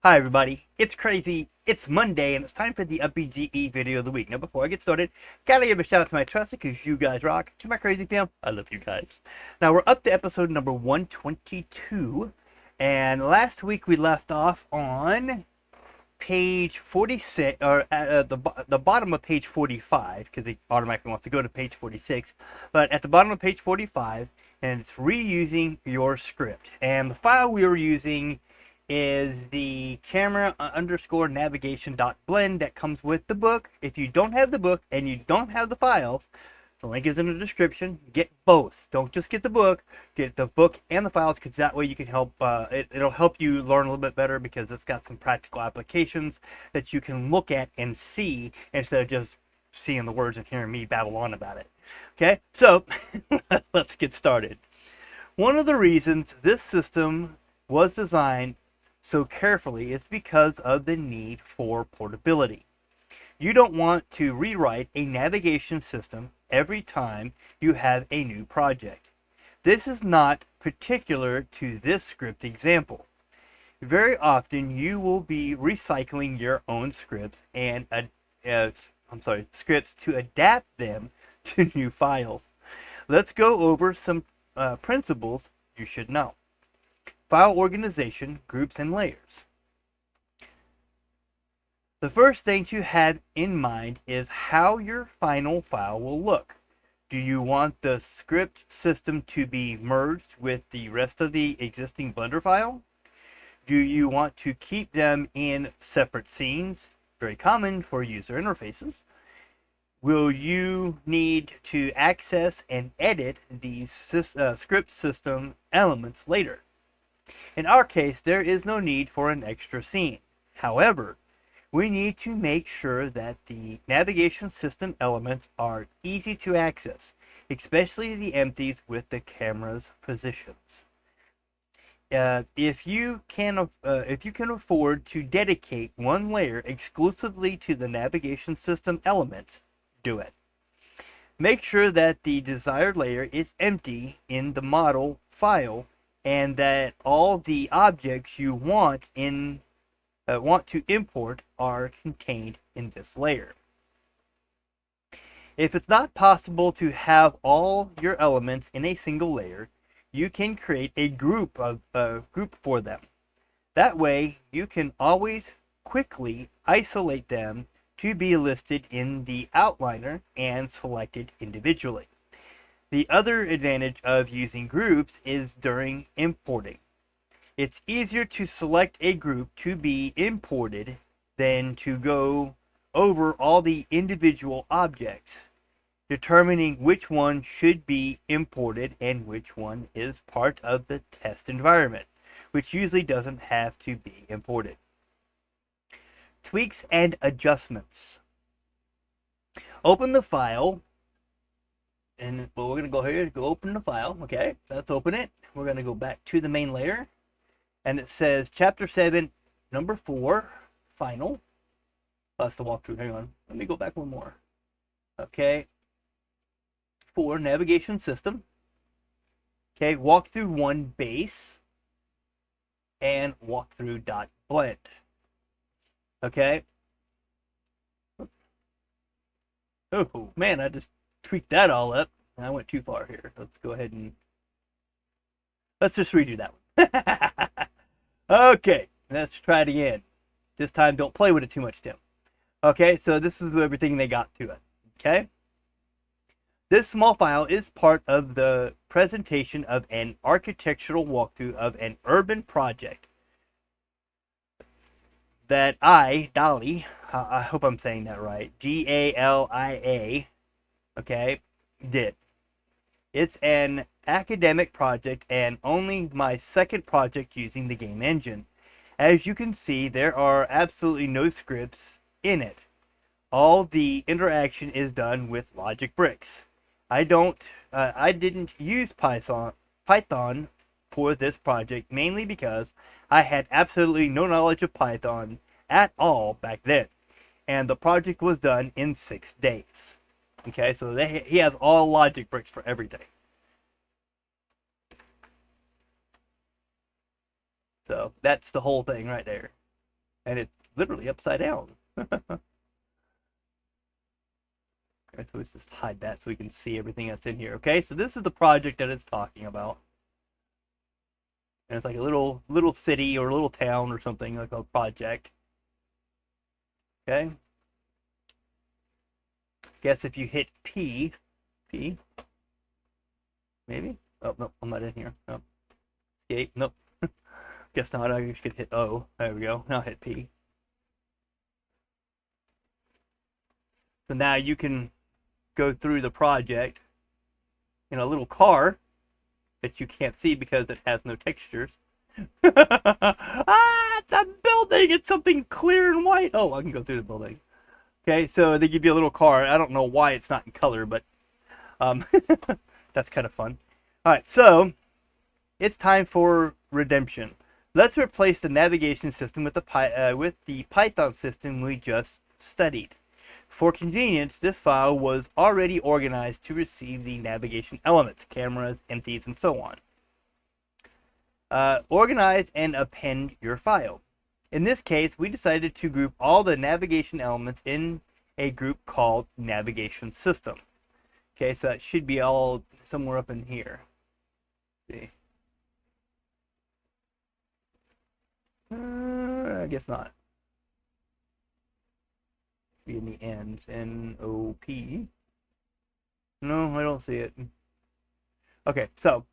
Hi everybody, it's crazy, it's Monday, and it's time for the UPBGE video of the week. Now before I get started, gotta give a shout out to my trusted, because you guys rock. To my crazy fam, I love you guys. Now we're up to episode number 122, and last week we left off on page 46, or at the bottom of page 45, because it automatically wants to go to page 46, but at the bottom of page 45, and it's reusing your script. And the file we were using is the camera underscore navigation dot blend that comes with the book. If you don't have the book and you don't have the files, the link is in the description. Get both. Don't just get the book. Get the book and the files, because that way you can help. It'll help you learn a little bit better, because it's got some practical applications that you can look at and see instead of just seeing the words and hearing me babble on about it. Okay, so let's get started. One of the reasons this system was designed so carefully is because of the need for portability. You don't want to rewrite a navigation system every time you have a new project. This is not particular to this script example. Very often you will be recycling your own scripts and scripts to adapt them to new files. Let's go over some principles you should know. File organization, groups, and layers. The first thing to have in mind is how your final file will look. Do you want the script system to be merged with the rest of the existing Blender file? Do you want to keep them in separate scenes? Very common for user interfaces. Will you need to access and edit these script system elements later? In our case, there is no need for an extra scene. However, we need to make sure that the navigation system elements are easy to access, especially the empties with the camera's positions. If you can afford to dedicate one layer exclusively to the navigation system elements, do it. Make sure that the desired layer is empty in the model file, and that all the objects you want to import are contained in this layer. If it's not possible to have all your elements in a single layer, you can create a group for them. That way, you can always quickly isolate them to be listed in the outliner and selected individually. The other advantage of using groups is during importing. It's easier to select a group to be imported than to go over all the individual objects, determining which one should be imported and which one is part of the test environment, which usually doesn't have to be imported. Tweaks and adjustments. Open the file. And we're going to go here, go open the file. Okay, let's open it. We're going to go back to the main layer. And it says Chapter 7, Number 4, Final. That's the walkthrough. Hang on. Let me go back one more. Okay. 4, Navigation System. Okay, Walkthrough 1, Base. And Walkthrough.blend. Okay. Oh, man, I just tweaked that all up. I went too far here. Let's go ahead and let's just redo that one. Okay, let's try it again. This time, don't play with it too much, Tim. Okay, so this is everything they got to it. Okay, this small file is part of the presentation of an architectural walkthrough of an urban project that Dolly, I hope I'm saying that right, GALIA, okay, did. It's an academic project and only my second project using the game engine. As you can see, there are absolutely no scripts in it. All the interaction is done with logic bricks. I didn't use Python for this project, mainly because I had absolutely no knowledge of Python at all back then, and the project was done in 6 days. Okay, so he has all logic bricks for everything. So that's the whole thing right there. And it's literally upside down. Okay, so let's just hide that so we can see everything that's in here. Okay, so this is the project that it's talking about. And it's like a little city or a little town or something, like a project. Okay. Guess if you hit P, maybe? Oh, no, I'm not in here. No. Escape, nope. Guess not, I could hit O. There we go, now hit P. So now you can go through the project in a little car that you can't see because it has no textures. It's a building! It's something clear and white! Oh, I can go through the building. Okay, so they give you a little car. I don't know why it's not in color, but that's kind of fun. Alright, so it's time for redemption. Let's replace the navigation system with the Python system we just studied. For convenience, this file was already organized to receive the navigation elements, cameras, empties, and so on. Organize and append your file. In this case, we decided to group all the navigation elements in a group called navigation system. Okay, so that should be all somewhere up in here. Let's see. I guess not. Be in the ends. N-O-P. No, I don't see it. Okay, so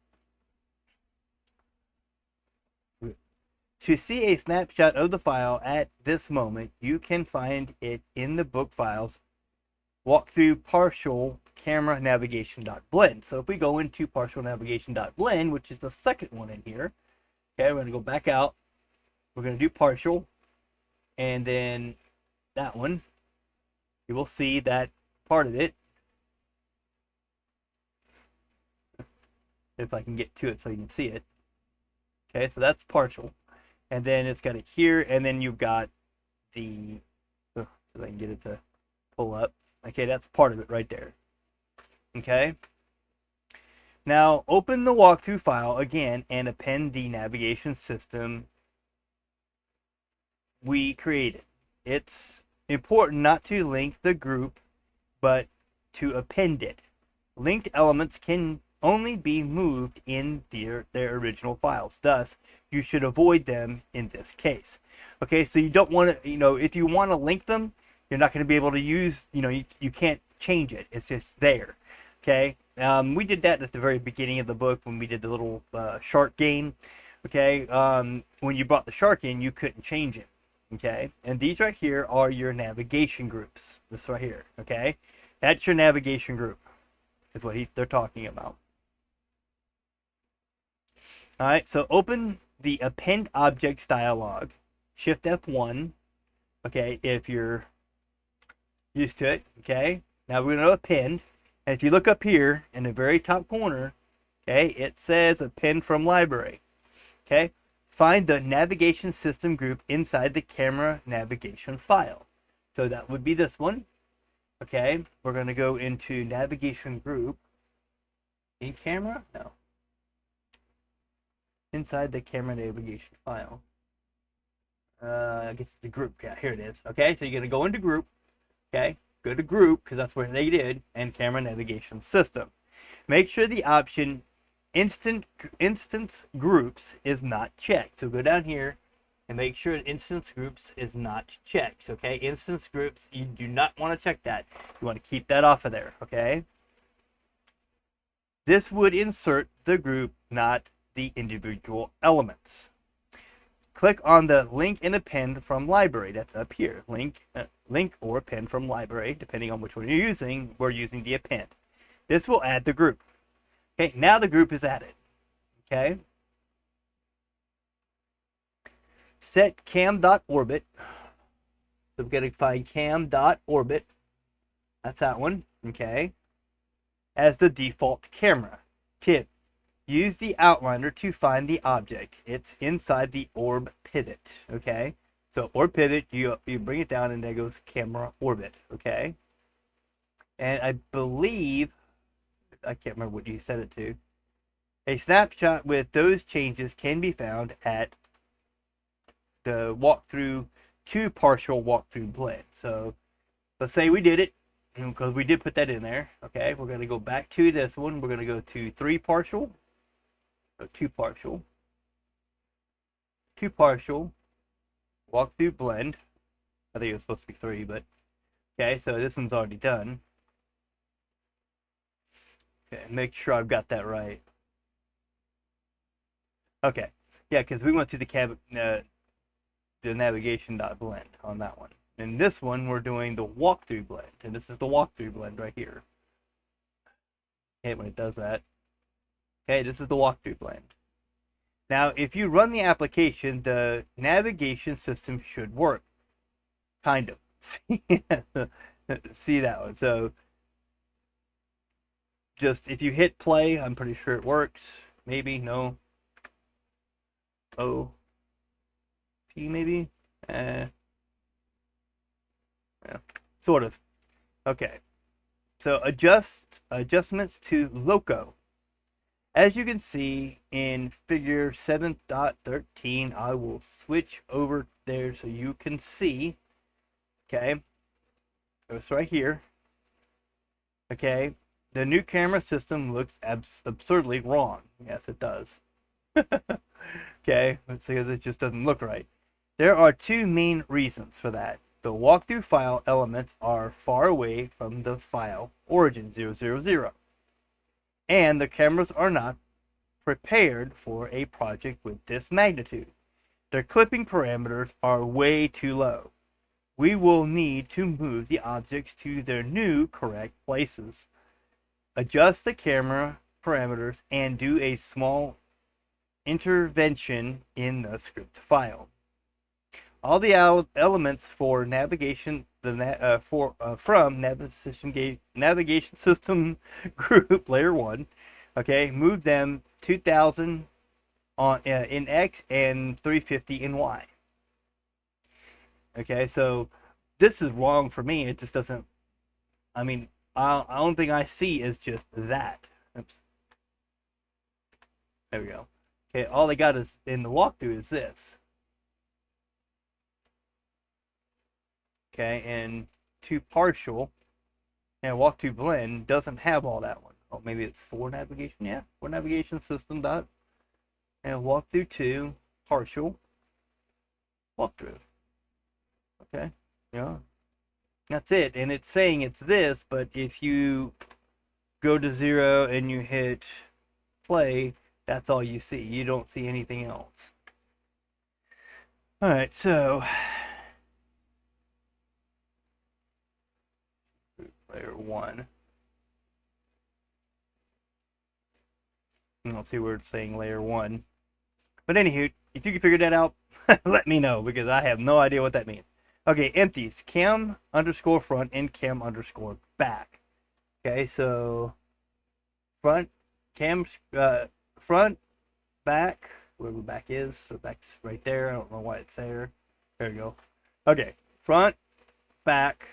to see a snapshot of the file at this moment, you can find it in the book files walkthrough partial camera navigation.blend. So if we go into partial navigation.blend, which is the second one in here, okay, we're going to go back out. We're going to do partial, and then that one. You will see that part of it. If I can get to it so you can see it. Okay, so that's partial. And then it's got it here, and then you've got the, so I can get it to pull up. Okay, that's part of it right there. Okay. Now open the walkthrough file again and append the navigation system we created. It's important not to link the group, but to append it. Linked elements can only be moved in their original files. Thus, you should avoid them in this case. Okay, so you don't want to, if you want to link them, you're not going to be able to use, you can't change it. It's just there. Okay, we did that at the very beginning of the book when we did the little shark game. Okay, when you brought the shark in, you couldn't change it. Okay, and these right here are your navigation groups. This right here. Okay, that's your navigation group. Is what they're talking about. All right, so open the append objects dialog. Shift F1. Okay, if you're used to it. Okay, now we're going to append. And if you look up here in the very top corner, okay, it says append from library. Okay, find the navigation system group inside the camera navigation file. So that would be this one. Okay, we're going to go into navigation group. In camera? No. Inside the camera navigation file. I guess the group. Yeah, here it is. Okay, so you're going to go into group. Okay, go to group because that's where they did, and camera navigation system. Make sure the option instance groups is not checked. So go down here and make sure instance groups is not checked. Okay, instance groups, you do not want to check that. You want to keep that off of there. Okay, this would insert the group, not the individual elements. Click on the link and append from library. That's up here. Link or append from library, depending on which one you're using. We're using the append. This will add the group. Okay, now the group is added. Okay. Set cam.orbit. So we've got to find cam.orbit. That's that one. Okay. As the default camera. Tip. Use the outliner to find the object. It's inside the orb pivot. Okay. So orb pivot, you bring it down and there goes camera orbit. Okay. And I believe, I can't remember what you set it to. A snapshot with those changes can be found at the walkthrough to partial walkthrough blend. So let's say we did it, because we did put that in there. Okay, we're going to go back to this one. We're going to go to 3 partial, so 2 partial, 2 partial, walkthrough blend. I think it was supposed to be 3, but okay, so this one's already done. Okay, make sure I've got that right. Okay, yeah, because we went to the navigation.blend on that one. In this one, we're doing the walkthrough blend, and this is the walkthrough blend right here. Okay, when it does that. Okay, this is the walkthrough blend. Now, if you run the application, the navigation system should work. Kind of. See that one. So, just if you hit play, I'm pretty sure it works. Maybe, no. O. P, maybe? Yeah, sort of. Okay. So, adjustments to loco. As you can see in figure 7.13, I will switch over there so you can see. Okay, so it's right here. Okay, the new camera system looks absurdly wrong. Yes, it does. Okay, let's see, it just doesn't look right. There are 2 main reasons for that. The walkthrough file elements are far away from the file origin 000. And the cameras are not prepared for a project with this magnitude. Their clipping parameters are way too low. We will need to move the objects to their new correct places, adjust the camera parameters, and do a small intervention in the script file. All the elements for navigation from navigation system group layer 1, okay, move them 2000 on in X and 350 in Y. Okay, so this is wrong for me. It just doesn't. I mean, the only thing I see is just that. Oops. There we go. Okay, all they got is in the walkthrough is this. Okay, and 2 partial and walkthrough blend doesn't have all that one. Oh, maybe it's 4 navigation. Yeah, 4 navigation system dot and walkthrough 2 partial walkthrough. Okay, yeah, that's it. And it's saying it's this, but if you go to 0 and you hit play, that's all you see. You don't see anything else. All right, so layer 1. And I'll see where it's saying layer 1. But anywho, if you can figure that out, let me know, because I have no idea what that means. Okay, empties. Cam underscore front and cam underscore back. Okay, so front, cam, front, back, where the back is. So back's right there. I don't know why it's there. There we go. Okay, front, back.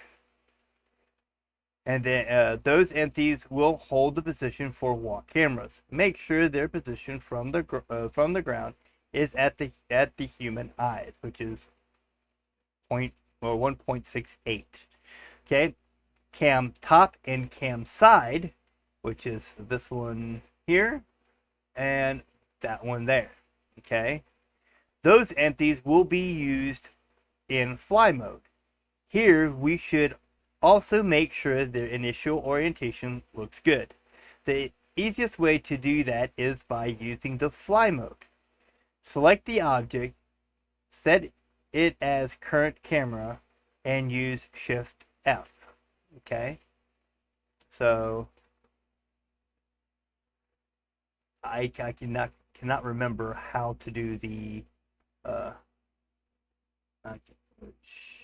And then those empties will hold the position for walk cameras. Make sure their position from the ground is at the human eyes, which is 1.68. Okay, cam top and cam side, which is this one here and that one there. Okay, those empties will be used in fly mode. Here we should also make sure their initial orientation looks good. The easiest way to do that is by using the fly mode. Select the object, set it as current camera, and use Shift F. Okay, so I cannot remember how to do the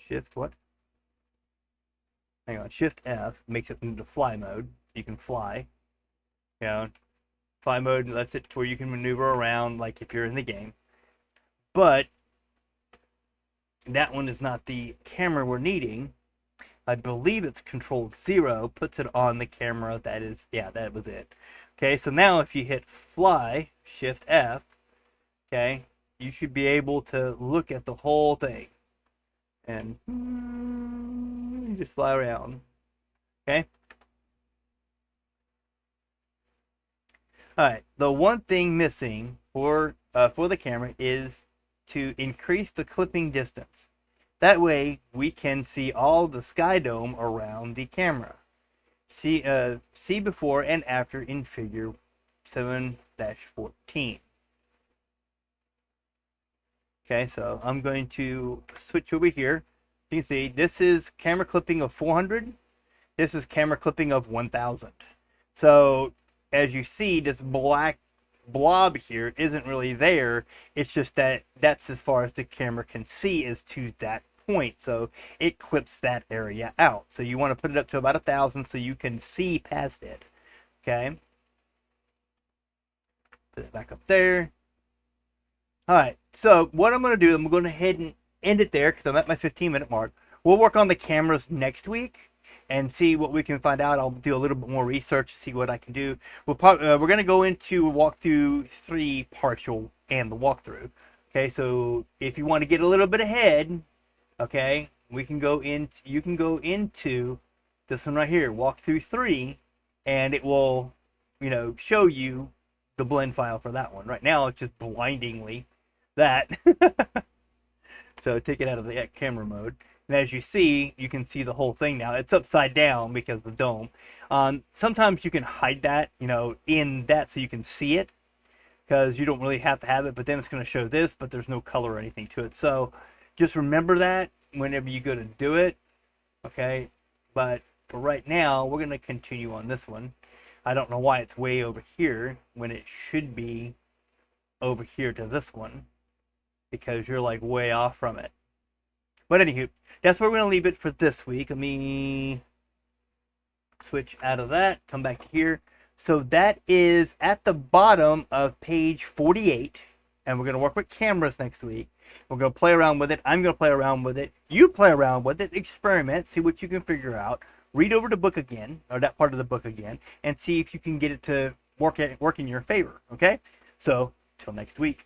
Shift what? Hang on, Shift F makes it into fly mode. You can fly. You know, fly mode lets it to where you can maneuver around like if you're in the game. But that one is not the camera we're needing. I believe it's Control 0 puts it on the camera. That is, yeah, that was it. Okay, so now if you hit fly, Shift F, okay, you should be able to look at the whole thing. And just fly around. Okay. All right. The one thing missing for the camera is to increase the clipping distance. That way we can see all the sky dome around the camera. See before and after in figure 7-14. Okay, so I'm going to switch over here. You can see this is camera clipping of 400. This is camera clipping of 1000. So as you see, this black blob here isn't really there. It's just that that's as far as the camera can see is to that point. So it clips that area out. So you want to put it up to about 1000 so you can see past it. Okay. Put it back up there. All right. So what I'm going to do, I'm going to go ahead and end it there because I'm at my 15-minute mark. We'll work on the cameras next week and see what we can find out. I'll do a little bit more research to see what I can do. We're going to go into walkthrough 3 partial and the walkthrough. Okay, so if you want to get a little bit ahead, okay, you can go into this one right here, walkthrough 3, and it will, show you the blend file for that one. Right now, it's just blindingly that. So take it out of the camera mode. And as you see, you can see the whole thing now. It's upside down because of the dome. Sometimes you can hide that, in that so you can see it. Because you don't really have to have it. But then it's going to show this, but there's no color or anything to it. So just remember that whenever you go to do it. Okay. But for right now, we're going to continue on this one. I don't know why it's way over here when it should be over here to this one. Because you're like way off from it. But anywho, that's where we're going to leave it for this week. Let me switch out of that, come back here. So that is at the bottom of page 48. And we're going to work with cameras next week. We're going to play around with it. I'm going to play around with it. You play around with it. Experiment. See what you can figure out. Read over the book again, or that part of the book again, and see if you can get it to work in your favor. Okay? So, till next week.